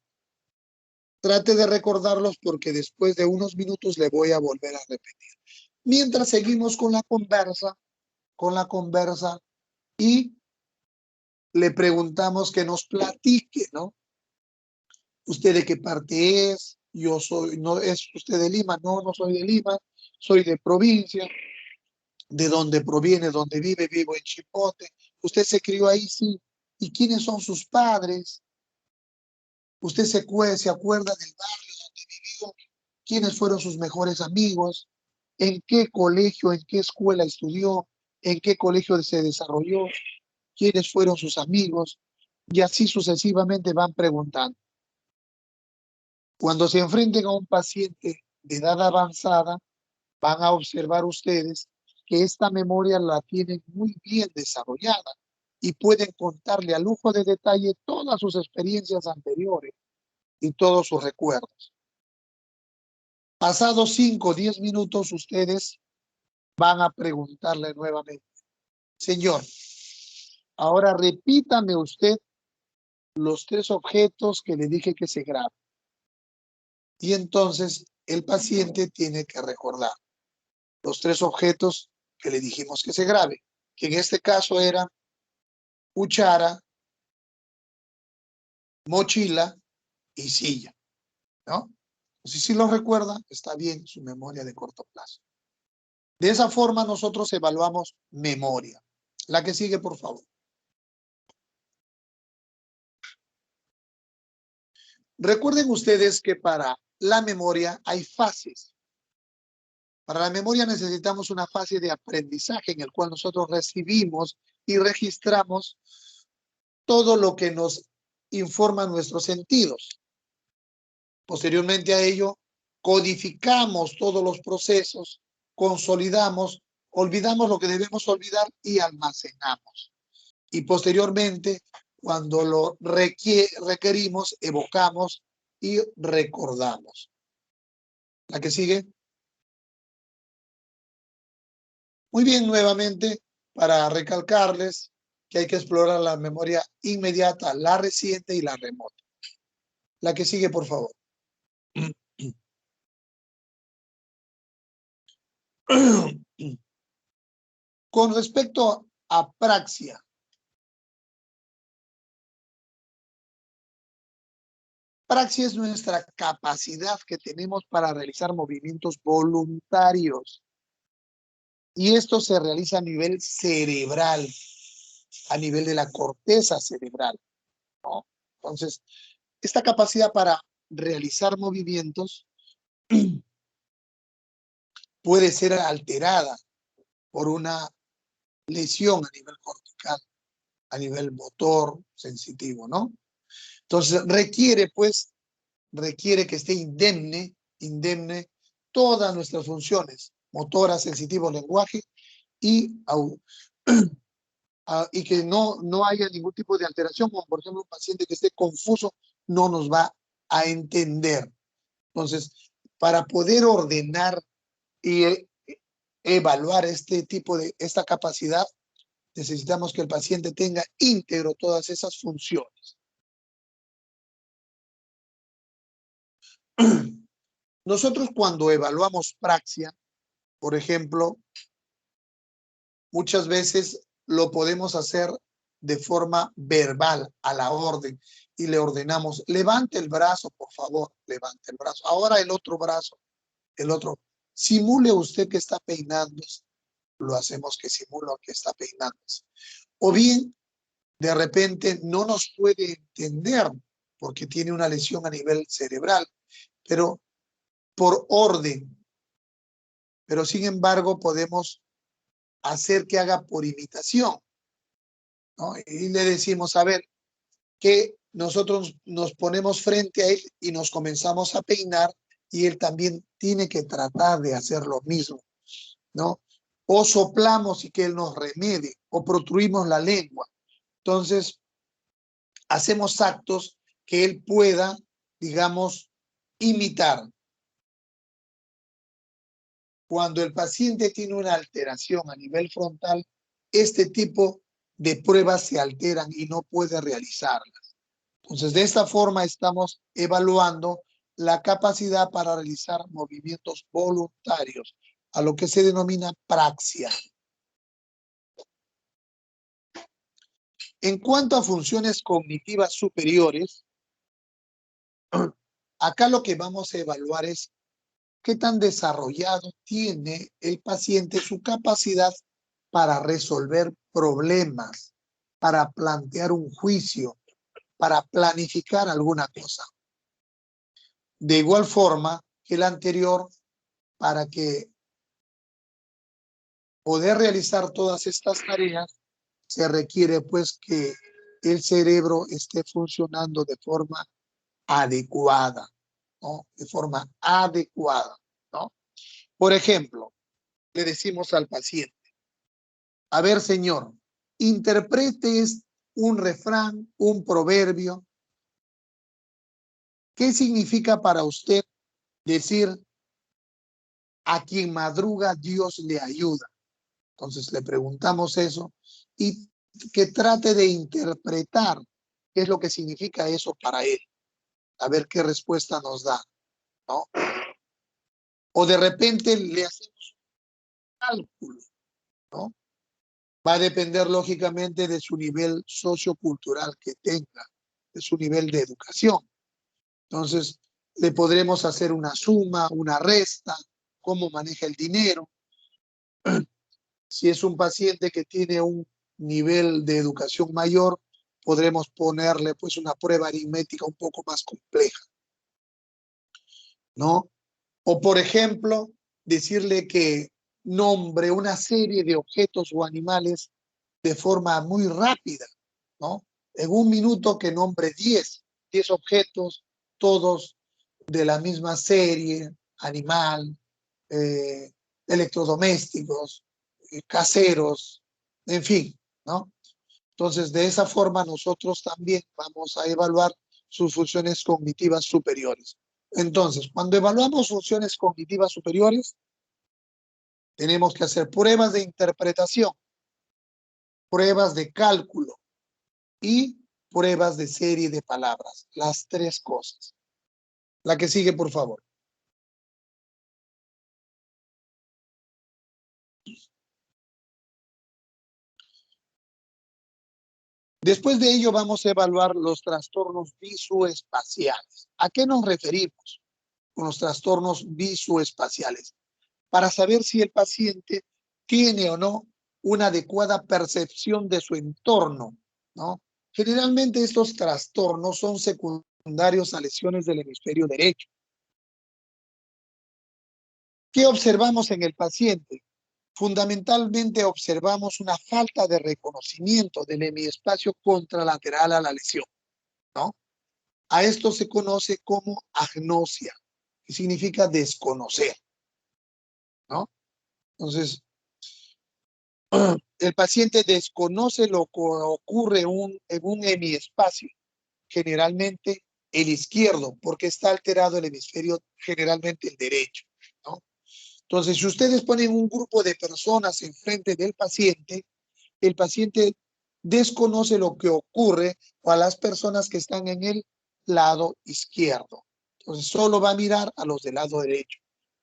Trate de recordarlos porque después de unos minutos le voy a volver a repetir. Mientras seguimos con la conversa y le preguntamos que nos platique, ¿no? ¿Usted de qué parte es? Yo soy, ¿no es usted de Lima? No, no soy de Lima, soy de provincia. ¿De dónde proviene? ¿Dónde vive? Vivo en Chipote. ¿Usted se crió ahí? Sí. ¿Y quiénes son sus padres? ¿Usted se acuerda del barrio donde vivió? ¿Quiénes fueron sus mejores amigos? ¿En qué colegio, en qué escuela estudió? ¿En qué colegio se desarrolló? ¿Quiénes fueron sus amigos? Y así sucesivamente van preguntando. Cuando se enfrenten a un paciente de edad avanzada, van a observar ustedes que esta memoria la tienen muy bien desarrollada y pueden contarle a lujo de detalle todas sus experiencias anteriores y todos sus recuerdos. Pasados 5 o 10 minutos, ustedes van a preguntarle nuevamente, señor, ahora repítame usted los tres objetos que le dije que se graben. Y entonces el paciente tiene que recordar los tres objetos que le dijimos que se grabe, que en este caso eran cuchara, mochila y silla, ¿no? Si lo recuerda, está bien su memoria de corto plazo. De esa forma nosotros evaluamos memoria. La que sigue, por favor. Recuerden ustedes que para la memoria hay fases. Para la memoria necesitamos una fase de aprendizaje en el cual nosotros recibimos y registramos todo lo que nos informa nuestros sentidos. Posteriormente a ello, codificamos todos los procesos, consolidamos, olvidamos lo que debemos olvidar y almacenamos. Y posteriormente, cuando lo requerimos, evocamos y recordamos. La que sigue. Muy bien, nuevamente, para recalcarles que hay que explorar la memoria inmediata, la reciente y la remota. La que sigue, por favor. Con respecto a praxia, praxia es nuestra capacidad que tenemos para realizar movimientos voluntarios. Y esto se realiza a nivel cerebral, a nivel de la corteza cerebral, ¿no? Entonces, esta capacidad para realizar movimientos puede ser alterada por una lesión a nivel cortical, a nivel motor, sensitivo, ¿no? Entonces, requiere que esté indemne todas nuestras funciones, motora, sensitivo, lenguaje, y, y que no haya ningún tipo de alteración, como por ejemplo un paciente que esté confuso no nos va a entender. Entonces, para poder ordenar y evaluar esta capacidad, necesitamos que el paciente tenga íntegro todas esas funciones. Nosotros cuando evaluamos praxia, por ejemplo, muchas veces lo podemos hacer de forma verbal, a la orden, y le ordenamos, levante el brazo, por favor, levante el brazo. Ahora el otro brazo, el otro. Simule usted que está peinándose. Lo hacemos que simula que está peinándose. O bien, de repente no nos puede entender porque tiene una lesión a nivel cerebral, pero por orden. Pero sin embargo podemos hacer que haga por imitación, ¿no? Y le decimos, a ver, que nosotros nos ponemos frente a él y nos comenzamos a peinar y él también tiene que tratar de hacer lo mismo, ¿no? O soplamos y que él nos remedie, o protruimos la lengua. Entonces, hacemos actos que él pueda, digamos, imitar. Cuando el paciente tiene una alteración a nivel frontal, este tipo de pruebas se alteran y no puede realizarlas. Entonces, de esta forma estamos evaluando la capacidad para realizar movimientos voluntarios, a lo que se denomina praxia. En cuanto a funciones cognitivas superiores, acá lo que vamos a evaluar es qué tan desarrollado tiene el paciente su capacidad para resolver problemas, para plantear un juicio, para planificar alguna cosa. De igual forma que el anterior, para que poder realizar todas estas tareas, se requiere pues que el cerebro esté funcionando de forma adecuada, ¿no? De forma adecuada, ¿no? Por ejemplo, le decimos al paciente, a ver, señor, interprete un refrán, un proverbio. ¿Qué significa para usted decir a quien madruga Dios le ayuda? Entonces le preguntamos eso y que trate de interpretar qué es lo que significa eso para él. A ver qué respuesta nos da, ¿no? O de repente le hacemos un cálculo, ¿no? Va a depender lógicamente de su nivel sociocultural que tenga, de su nivel de educación. Entonces, le podremos hacer una suma, una resta, cómo maneja el dinero. Si es un paciente que tiene un nivel de educación mayor, podremos ponerle pues una prueba aritmética un poco más compleja, ¿no? O por ejemplo, decirle que nombre una serie de objetos o animales de forma muy rápida, ¿no? En un minuto que nombre 10 objetos, todos de la misma serie, animal, eh, electrodomésticos, caseros, en fin, ¿no? Entonces, de esa forma nosotros también vamos a evaluar sus funciones cognitivas superiores. Entonces, cuando evaluamos funciones cognitivas superiores, tenemos que hacer pruebas de interpretación, pruebas de cálculo y pruebas de serie de palabras. Las tres cosas. La que sigue, por favor. Después de ello vamos a evaluar los trastornos visoespaciales. ¿A qué nos referimos con los trastornos visoespaciales? Para saber si el paciente tiene o no una adecuada percepción de su entorno, ¿no? Generalmente estos trastornos son secundarios a lesiones del hemisferio derecho. ¿Qué observamos en el paciente? Fundamentalmente observamos una falta de reconocimiento del hemiespacio contralateral a la lesión, ¿no? A esto se conoce como agnosia, que significa desconocer, ¿no? Entonces, el paciente desconoce lo que ocurre en un hemiespacio, generalmente el izquierdo, porque está alterado el hemisferio, generalmente el derecho, ¿no? Entonces, si ustedes ponen un grupo de personas enfrente del paciente, el paciente desconoce lo que ocurre a las personas que están en el lado izquierdo. Entonces solo va a mirar a los del lado derecho,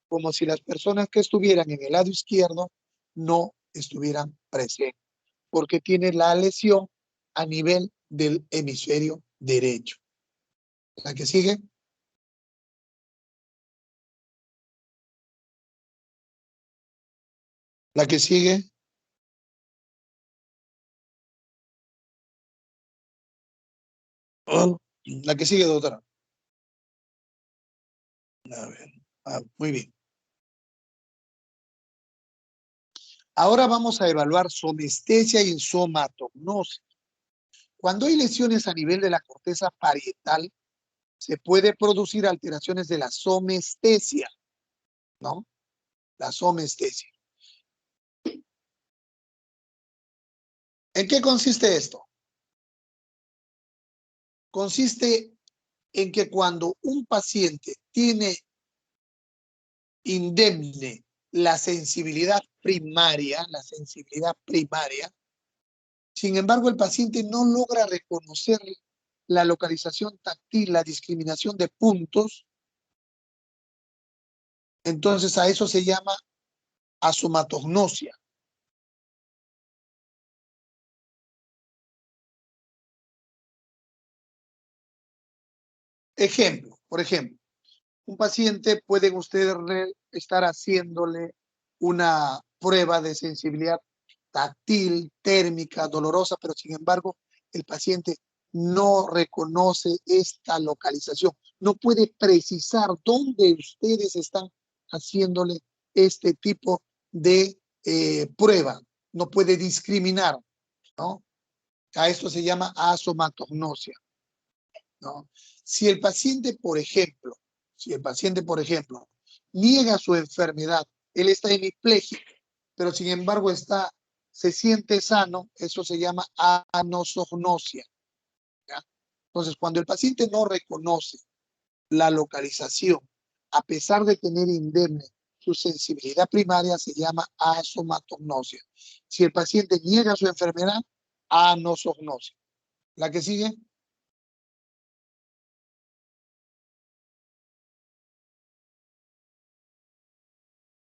como si las personas que estuvieran en el lado izquierdo no estuvieran presentes, porque tiene la lesión a nivel del hemisferio derecho. ¿La que sigue? La que sigue. Oh, la que sigue, doctora. A ver. Muy bien. Ahora vamos a evaluar somestesia y somatognosia. Cuando hay lesiones a nivel de la corteza parietal, se puede producir alteraciones de la somestesia, ¿no? La somestesia. ¿En qué consiste esto? Consiste en que cuando un paciente tiene indemne la sensibilidad primaria, sin embargo, el paciente no logra reconocer la localización táctil, la discriminación de puntos, entonces a eso se llama asomatognosia. Ejemplo, por ejemplo, un paciente pueden ustedes estar haciéndole una prueba de sensibilidad táctil, térmica, dolorosa, pero sin embargo el paciente no reconoce esta localización, no puede precisar dónde ustedes están haciéndole este tipo de prueba, no puede discriminar, ¿no? A esto se llama asomatognosia, ¿no? Si el paciente, por ejemplo, niega su enfermedad, él está hemipléjico, pero sin embargo se siente sano, eso se llama anosognosia, ¿ya? Entonces, cuando el paciente no reconoce la localización, a pesar de tener indemne su sensibilidad primaria, se llama asomatognosia. Si el paciente niega su enfermedad, anosognosia. ¿La que sigue?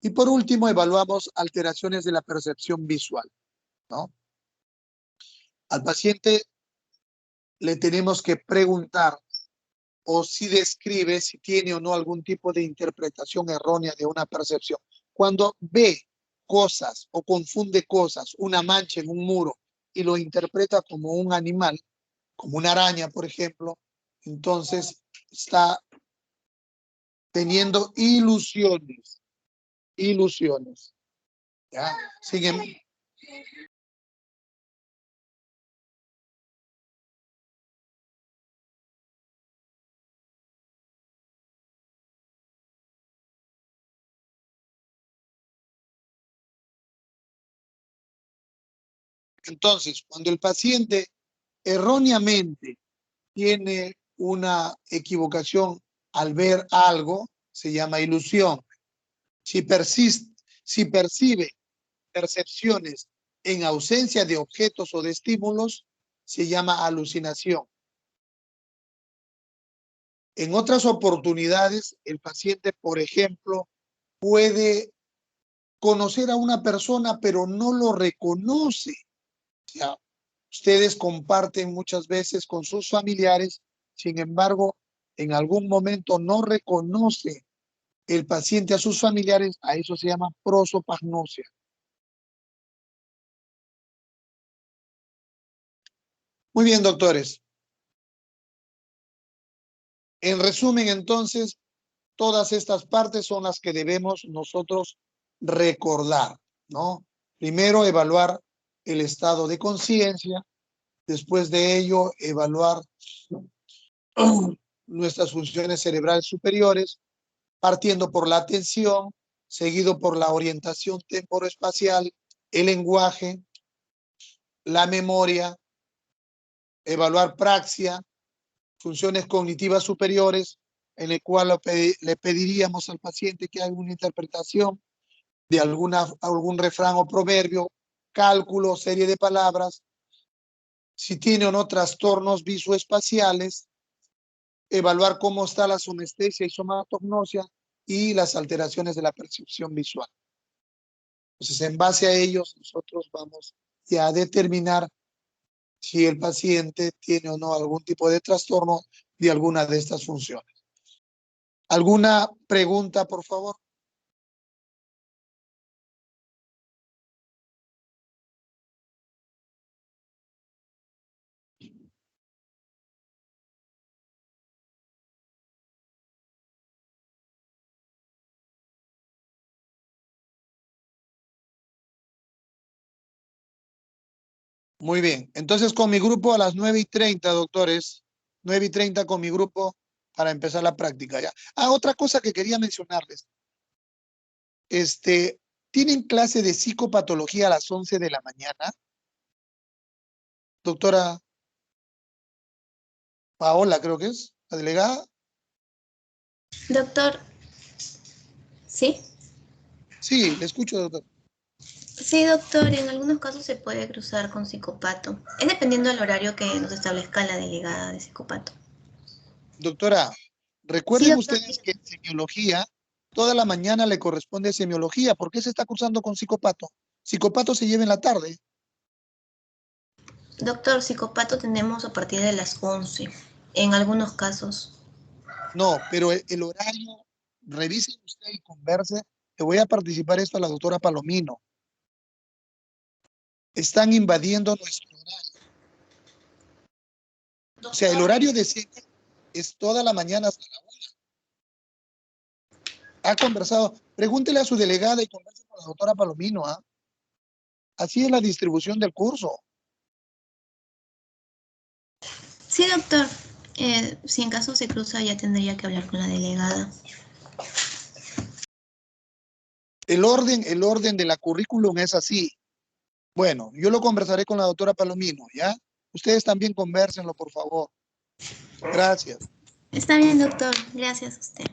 Y por último, evaluamos alteraciones de la percepción visual, ¿no? Al paciente le tenemos que preguntar o si describe si tiene o no algún tipo de interpretación errónea de una percepción. Cuando ve cosas o confunde cosas, una mancha en un muro, y lo interpreta como un animal, como una araña, por ejemplo, entonces está teniendo ilusiones, ¿ya? Entonces, cuando el paciente erróneamente tiene una equivocación al ver algo, se llama ilusión. Si percibe percepciones en ausencia de objetos o de estímulos, se llama alucinación. En otras oportunidades, el paciente, por ejemplo, puede conocer a una persona, pero no lo reconoce. O sea, ustedes comparten muchas veces con sus familiares, sin embargo, en algún momento no reconoce el paciente a sus familiares, a eso se llama prosopagnosia. Muy bien, doctores. En resumen, entonces, todas estas partes son las que debemos nosotros recordar, ¿no? Primero, evaluar el estado de conciencia. Después de ello, evaluar nuestras funciones cerebrales superiores, partiendo por la atención, seguido por la orientación temporoespacial, el lenguaje, la memoria, evaluar praxia, funciones cognitivas superiores, en el cual le pediríamos al paciente que haga una interpretación de algún refrán o proverbio, cálculo, serie de palabras, si tiene o no trastornos visoespaciales, evaluar cómo está la somestesia y somatognosia y las alteraciones de la percepción visual. Entonces, en base a ellos, nosotros vamos ya a determinar si el paciente tiene o no algún tipo de trastorno de alguna de estas funciones. ¿Alguna pregunta, por favor? Muy bien. Entonces, con mi grupo a las 9:30, doctores. 9:30 con mi grupo para empezar la práctica, ¿ya? Otra cosa que quería mencionarles. ¿Tienen clase de psicopatología a las 11 de la mañana? Doctora Paola, creo que es, la delegada. Doctor, ¿sí? Sí, le escucho, doctor. Sí, doctor, en algunos casos se puede cruzar con psicopato. Es dependiendo del horario que nos establezca la delegada de psicopato. Doctora, Sí, recuerden doctor. ustedes que en semiología, toda la mañana le corresponde semiología. ¿Por qué se está cursando con psicopato? Psicopato se lleva en la tarde. Doctor, psicopato tenemos a partir de las 11, en algunos casos. No, pero el horario, revise usted y converse. Le voy a participar esto a la doctora Palomino. Están invadiendo nuestro horario. O sea, el horario de cine es toda la mañana hasta la 1. Ha conversado. Pregúntele a su delegada y converse con la doctora Palomino. Así es la distribución del curso. Sí, doctor. Si en caso se cruza, ya tendría que hablar con la delegada. El orden de la currículum es así. Bueno, yo lo conversaré con la doctora Palomino, ¿ya? Ustedes también convérsenlo, por favor. Gracias. Está bien, doctor. Gracias a usted.